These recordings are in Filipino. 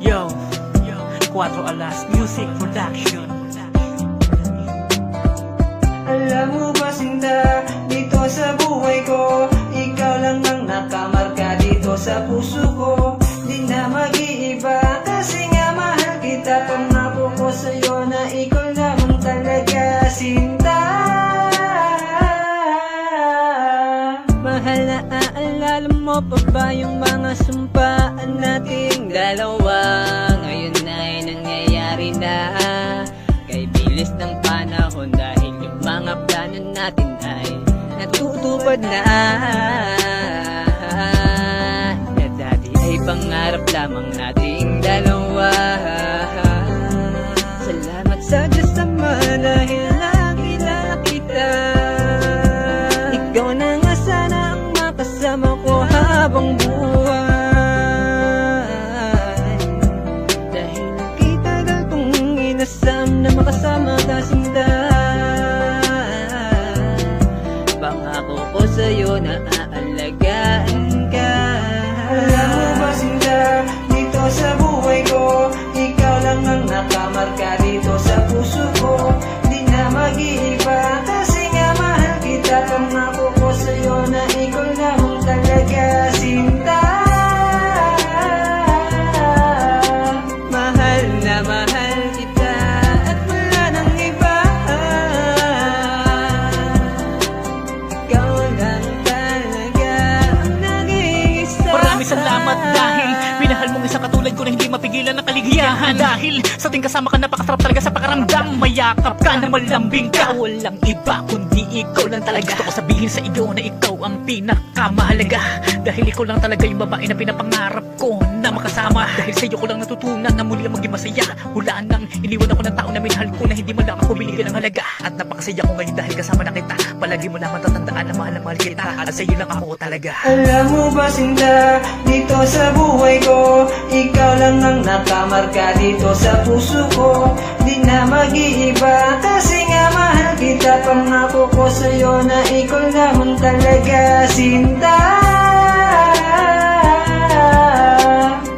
Yo, 4 Alas Music Production. Alam mo ba Sinta, dito sa buhay ko, ikaw lang ang nakamarka dito sa puso ko. Di na mag-iiba kasi nga mahal kita. Pangako ko sa'yo na ikaw naman talaga, Sinta. Mahal na aalala mo pa ba yung mga sumpaan nating dalawa? Ngayon ay nangyayari na, kay bilis ng panahon, dahil yung mga plano natin ay natutupad na. Na dati ay pangarap lamang nating dalawa. Salamat sa Diyos Ama dahil nakilala kita. Ikaw na nga sana ang makasama ko habang buhay, dahil nakitagal kong inasam na makasama ka, Sinta. Pangako ko sa'yo na aalagaan ka. Alam mo ba Sinta, dito sa buhay ko, ikaw lang ang nakamarka dito sa puso ko. Di na mag-iiba kasi nga mahal kita. Pangako ko sa'yo na ikaw naman talaga, Sinta. Mahal na mahal kita at wala nang iba. Ikaw lang talaga ang nag-iisa. Maraming salamat dahil pinahal mong isang katulad ko na hindi mapigilan ng kaligayahan. Dahil sa ating kasama ka, napakasarap talaga sa pakaramdam. Mayakap ka na malambing ka, walang iba kundi ikaw lang talaga. Gusto ko sabihin sa iyo na ikaw ang pinakamahalaga, dahil ikaw lang talaga yung babae na pinapangarap ko na makasama. Dahil sa iyo ko lang natutunan na muli ang maging masaya. Wala nang iniwan ako ng tao na minahal ko na hindi man lang ako binigyan ng halaga. At napakasaya ko ngayon dahil kasama na kita. Palagi mo naman tatandaan na mahal kita, at sa iyo lang ako talaga. Alam mo ba Sinta, dito sa buhay ko, ikaw lang ang nakamarka dito sa puso ko. Di na mag-iiba kasi nga mahal kita. Pangako ko sa'yo na ikaw naman talaga, Sinta.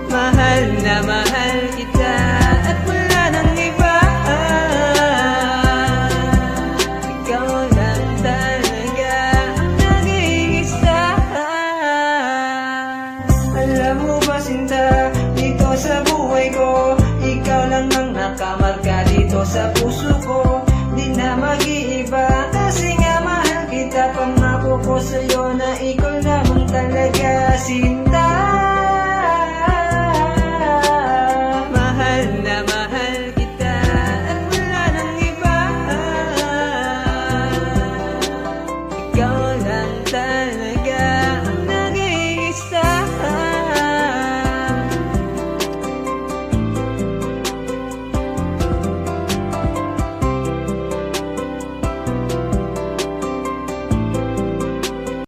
Mahal na mahal kita at wala nang iba. Ikaw lang talaga ang nag-iisa. Alam mo ba Sinta, dito sa buhay ko, ikaw lang ang nakamarka dito sa puso ko. Di na mag-iiba kasi nga mahal kita. Pangako ko sa'yo na ikaw naman talaga, Sinta.